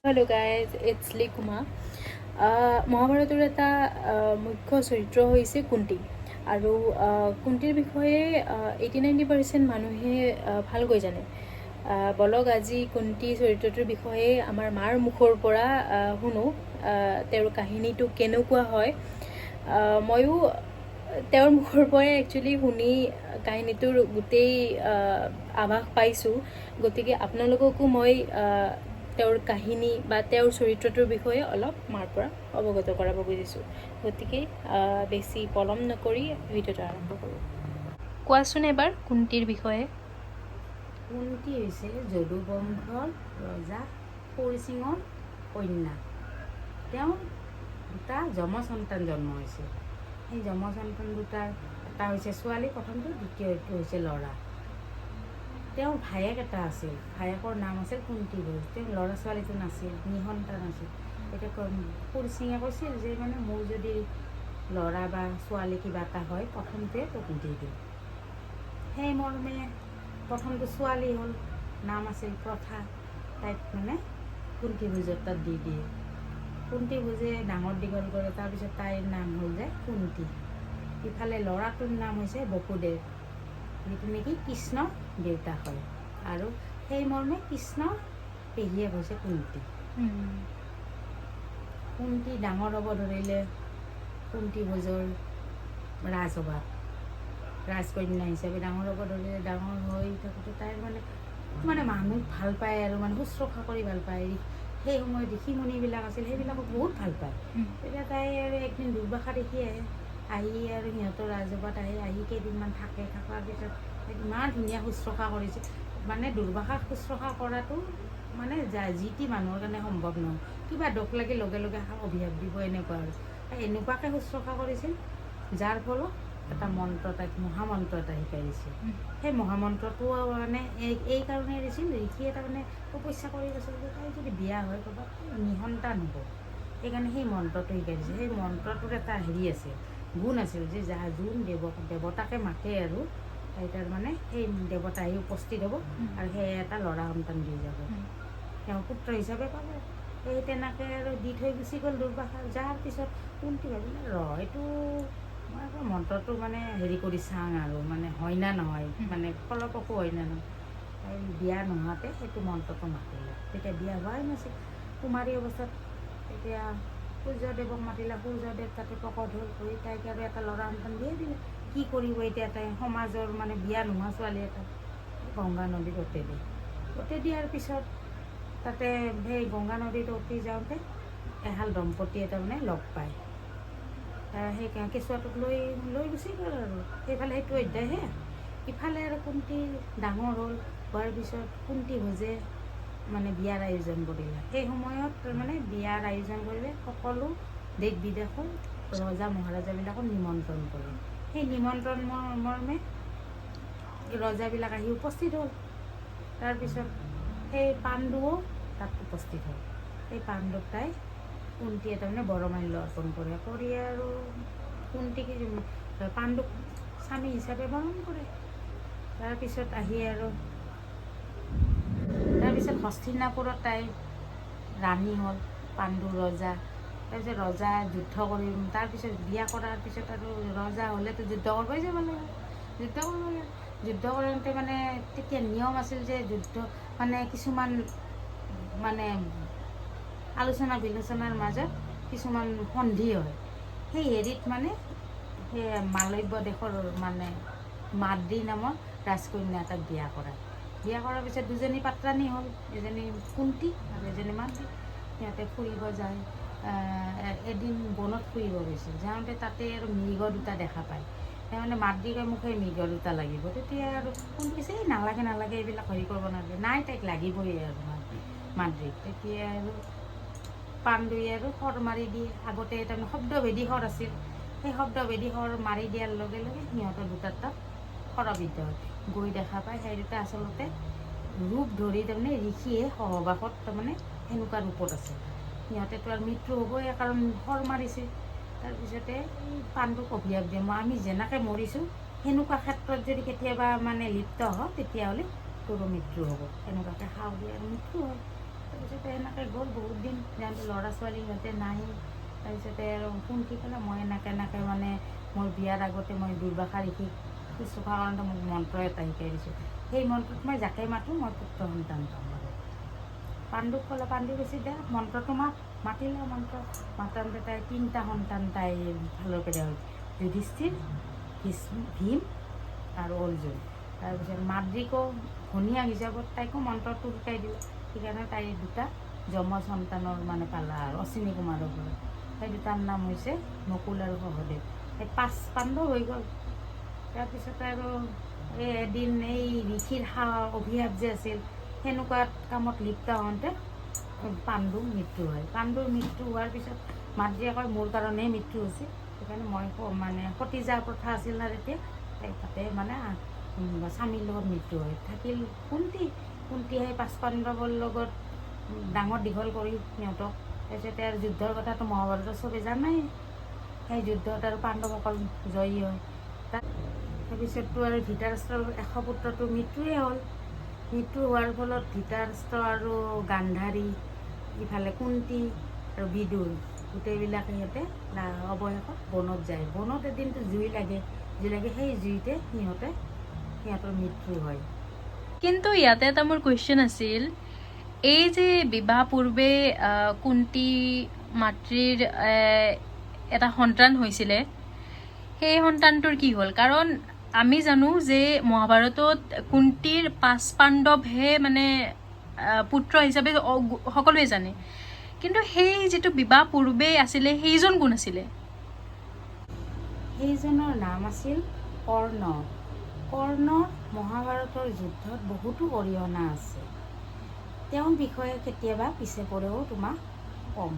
Hello' guys, it's লিকুমা। মহাভাৰতৰ এটা মুখ্য চৰিত্ৰ হৈছে কুন্তি। আৰু কুন্তিৰ বিষয়ে 80-90% মানুহে ভালকৈ জানে। বলক আজি কুন্তি চৰিত্ৰটোৰ বিষয়ে আমাৰ মাৰ মুখৰ পৰা শুনো। তেওঁৰ কাহিনীটো কেনেকুৱা হয়। ময়ো তেওঁৰ মুখৰ পৰাই একচুৱেলি শুনি কাহিনীটোৰ গোটেই আভাস পাইছোঁ। গতিকে আপোনালোককো মই তেওঁৰ কাহিনী বা তেওঁৰ চৰিত্ৰটোৰ বিষয়ে অলপ মাৰ পৰা অৱগত কৰাব খুজিছোঁ। গতিকে বেছি পলম নকৰি ভিডিঅ'টো আৰম্ভ কৰোঁ। কোৱাচোন এবাৰ কুন্তিৰ বিষয়ে। কুন্তি হৈছে যদু বংশৰ ৰজা হৰিসিঙৰ কন্যা। তেওঁৰ দুটা যম সন্তান জন্ম হৈছে। সেই যম সন্তান দুটাৰ এটা হৈছে ছোৱালী প্ৰথমটো, দ্বিতীয়টো হৈছে ল'ৰা। তেওঁৰ ভায়েক এটা আছিল, ভায়েকৰ নাম আছিল কুন্তিভোজ। তেওঁৰ ল'ৰা ছোৱালীটো নাছিল, নিঃসন্তান আছিল। তেতিয়া হৰিসিঙে কৈছিল যে মোৰ যদি ল'ৰা বা ছোৱালী কিবা এটা হয় প্ৰথমটোৱে তোক দি দিম। সেই মৰ্মে প্ৰথমটো ছোৱালী হ'ল, নাম আছিল প্ৰথা। তাইক কুন্তিভোজৰ তাত দি দিয়ে। কুন্তিভোজে ডাঙৰ দীঘল কৰে। তাৰপিছত তাইৰ নাম হ'ল যে কুন্তি। ইফালে ল'ৰাটোৰ নাম হৈছে বসুদেৱ, যিটো নেকি কৃষ্ণ দেউতাক হয়। আৰু সেই মৰ্মে কৃষ্ণ পেহীয়েক হৈছে কুন্তি। কুন্তি ডাঙৰ হ'ব ধৰিলে। কুন্তিভোজৰ ৰাজসভাত ৰাজকন্যা হিচাপে ডাঙৰ হ'ব ধৰিলে। ডাঙৰ হৈ থাকোঁতে তাইৰ মানুহ ভাল পায় আৰু শুশ্ৰূষা কৰি ভাল পায়। সেই সময়ত ঋষিমুনিবিলাক আছিল, সেইবিলাকক বহুত ভাল পায়। তেতিয়া তাই আৰু একদিন দুৰ্বাসা দেখি আহি আৰু সিহঁতৰ ৰাজসভাত আহি কেইদিনমান থাকে। থকাৰ পিছত ইমান ধুনীয়া শুশ্ৰূষা কৰিছে। দুৰ্বাসাক শুশ্ৰূষা কৰাটো যি টি মানুহৰ কাৰণে সম্ভৱ নহয়। কিবা দুখ লাগি লগে লগে অভিশাপ দিব, এনেকুৱা আৰু এনেকুৱাকৈ শুশ্ৰূষা কৰিছিল, যাৰ ফলত এটা মন্ত্ৰ তাইক মহামন্ত্ৰ এটা শিকাই দিছিল। সেই মহামন্ত্ৰটো এই কাৰণেই দিছিল, ঋষিয়ে তপস্যা কৰি গৈছিল যে তাই যদি বিয়া হয় ক'ৰবাত নিঃসন্তান হ'ব। সেইকাৰণে সেই মন্ত্ৰটো শিকাই দিছিল। সেই মন্ত্ৰটোৰ এটা হেৰি আছিল, গুণ আছিল যে যোন দেৱতাকে মাতে আৰু তাই সেই দেৱতা আহি উপস্থিত হ'ব আৰু সেই এটা ল'ৰা সন্তান দি যাব, তেওঁ পুত্ৰ হিচাপে পাব। সেই তেনেকৈ আৰু দি থৈ গুচি গ'ল দুৰ্বাসা। যাৰ পিছত কুন্তি ভাবিলে এইটো মই মন্ত্ৰটো হেৰি কৰি চাওঁ আৰু হয় না নহয়, ফলপ্ৰসূ হয় না নহয়। তাই বিয়া নোহোৱাতে সেইটো মন্ত্ৰটো মাতিলে। তেতিয়া বিয়া হোৱাই নাছিল, কুমাৰী অৱস্থাত। তেতিয়া সূৰ্যদেৱক মাতিলে। সূৰ্যদেৱ তাতে প্ৰকট হৈ তাইক আৰু এটা ল'ৰা সন্তান দিয়ে দিলে। কি কৰিব এতিয়া তাই সমাজৰ বিয়া নোহোৱা ছোৱালী এটা গংগা নদীত উটে দিয়ে। উটে দিয়াৰ পিছত তাতে সেই গংগা নদীত উটি যাওঁতে এহাল দম্পতীয়ে লগ পায়। সেই কেঁচুৱাটোক লৈ গুচি গ'ল আৰু সেইফালে সেইটো অধ্যায়হে। ইফালে আৰু কুন্তি ডাঙৰ হ'ল। হোৱাৰ পিছত কুন্তিভোজে বিয়াৰ আয়োজন কৰিলে। সেই সময়ত বিয়াৰ আয়োজন কৰিলে সকলো দেশ বিদেশৰ ৰজা মহাৰজাবিলাকক নিমন্ত্ৰণ কৰে। সেই নিমন্ত্ৰণ মৰ্মে ৰজাবিলাক আহি উপস্থিত হ'ল। তাৰপিছত সেই পাণ্ডুও তাত উপস্থিত হ'ল। সেই পাণ্ডুক তাই কুন্তিয়ে বৰমাল্য অৰ্পণ কৰে। কৰি আৰু কুন্তিক পাণ্ডুক স্বামী হিচাপে বৰণ কৰে। তাৰপিছত হস্তিনাপুৰত তাই ৰাণী হ'ল, পাণ্ডু ৰজা। তাৰপিছত ৰজা যুদ্ধ কৰিম। তাৰপিছত বিয়া কৰাৰ পিছত আৰু ৰজা হ'লেতো যুদ্ধ কৰিবই যাব লাগিব। যুদ্ধ কৰোঁতে তেতিয়া নিয়ম আছিল যে যুদ্ধ কিছুমান আলোচনা বিলোচনাৰ মাজত কিছুমান সন্ধি হয়। সেই হেৰিত সেই মালব্য দেশৰ মাদ্ৰী নামৰ ৰাজকন্যা এটাক বিয়া কৰায়। বিয়া কৰাৰ পিছত দুজনী পাত্ৰাণী হ'ল, এজনী কুন্তি আৰু এজনী মাদ্ৰী। সিহঁতে ফুৰিব যায়। এদিন বনত ফুৰিব গৈছিল। যাওঁতে তাতে আৰু মৃগ দুটা দেখা পায়। মাদ্ৰী কয় মোক সেই মৃগ দুটা লাগিব। তেতিয়া আৰু কুন্তি কৈছে নালাগে এইবিলাক হেৰি কৰিব নালাগে। নাই, তাইক লাগিবই আৰু মাদ্ৰীক। তেতিয়া আৰু পাণ্ডুৱে আৰু শৰ মাৰি দিয়ে। আগতে শব্দভেদী শৰ আছিল। সেই শব্দভেদী শৰ মাৰি দিয়াৰ লগে লগে সিহঁতৰ দুটাৰ তাত শৰবিদ্ধ হয়। গৈ দেখা পায় সেই দুটা আচলতে ৰূপ ধৰি ঋষিয়ে সহবাসত সেনেকুৱা ৰূপত আছে। সিহঁতেতো আৰু মৃত্যু হ'বই, কাৰণ শৰ মাৰিছে। তাৰপিছতে পাণ্ডুক অভিশাপ দিয়ে, আমি যেনেকৈ মৰিছোঁ সেনেকুৱা ক্ষেত্ৰত যদি কেতিয়াবা লিপ্ত হওঁ তেতিয়াহ'লে তোৰো মৃত্যু হ'ব। এনেকুৱাকৈ সাও দিয়ে আৰু মৃত্যু হয়। তাৰপিছতে এনেকৈ গ'ল বহুত দিন যাওঁতে ল'ৰা ছোৱালী সিহঁতে নাই। তাৰপিছতে আৰু কুন্তি ক'লে মই এনেকৈ মানে মোৰ বিয়াৰ আগতে মই দুৰ্বাসা ঋষিক শুশ্ৰূষা কাৰণতে মোক মন্ত্ৰ এটা শিকাই দিছোঁ। সেই মন্ত্ৰত মই যাকে মাতোঁ মই পুত্ৰ সন্তান পাওঁ। পাণ্ডুক ক'লে, পাণ্ডু বেছি দে মন্ত্ৰটো মাতিলে মন্ত্ৰ মাতানতে তাই 3টা সন্তান তাই ফালৰ পৰা হ'ল, যুধিষ্ঠিৰ, ভীম আৰু অৰ্জুন। তাৰপিছত মাদ্ৰিকো ঘনীয়াক হিচাপত তাইকো মন্ত্ৰটো শিকাই দিলে। সেইকাৰণে তাই 2টা যমজ সন্তানৰ মানে পালা আৰু অশ্বিনী কুমাৰৰ পৰা। সেই 2টাৰ নাম হৈছে নকুল আৰু সহদেৱ। সেই 5 পাণ্ডৱ হৈ গ'ল। তাৰপিছত আৰু এদিন এই ঋষিৰ অভিশাপ যে আছিল সেনেকুৱা কামত লিপ্ত হওঁতে পাণ্ডুৰ মৃত্যু হয়। পাণ্ডুৰ মৃত্যু হোৱাৰ পিছত মাদ্ৰীয়ে কয় মোৰ কাৰণেই মৃত্যু হৈছে, সেইকাৰণে মই মানে সতীজা প্ৰথা আছিল না তেতিয়া, তাতে মানে স্বামীৰ লগত মৃত্যু হয়। থাকিল কুন্তি সেই 5 পাণ্ডৱৰ লগত ডাঙৰ দীঘল কৰি সিহঁতক। তাৰপিছতে আৰু যুদ্ধৰ কথাটো মহাভাৰতৰ চবেই জানাই। সেই যুদ্ধত আৰু পাণ্ডৱসকল জয়ী হয়। তাৰপিছততো আৰু ধৃতৰাষ্ট্ৰৰ 100 পুত্ৰটো মৃত্যুৱে হ'ল। মৃত্যু হোৱাৰ ফলত ধৃতৰাষ্ট্ৰ আৰু গান্ধাৰী, ইফালে কুন্তি আৰু বিদুৰ গোটেইবিলাকে সিহঁতে অৱশেষত বনত যায়। বনত এদিনটো জুই লাগে, সেই জুইতে সিহঁতৰ মৃত্যু হয়। কিন্তু ইয়াতে এটা মোৰ কুৱেশ্যন আছিল, এই যে বিবাহ পূৰ্বে কুন্তি মাতৃৰ এটা সন্তান হৈছিলে, সেই সন্তানটোৰ কি হ'ল? কাৰণ আমি জানো যে মহাভাৰতত কুন্তিৰ 5 পাণ্ডৱহে মানে পুত্ৰ হিচাপে সকলোৱে জানে, কিন্তু সেই যিটো বিবাহ পূৰ্বে আছিলে সেইজন কোন আছিলে? সেইজনৰ নাম আছিল কৰ্ণ। কৰ্ণৰ মহাভাৰতৰ যুদ্ধত বহুতো অৰিহণা আছে। তেওঁৰ বিষয়ে কেতিয়াবা পিছে পৰেও তোমাক ক'ম।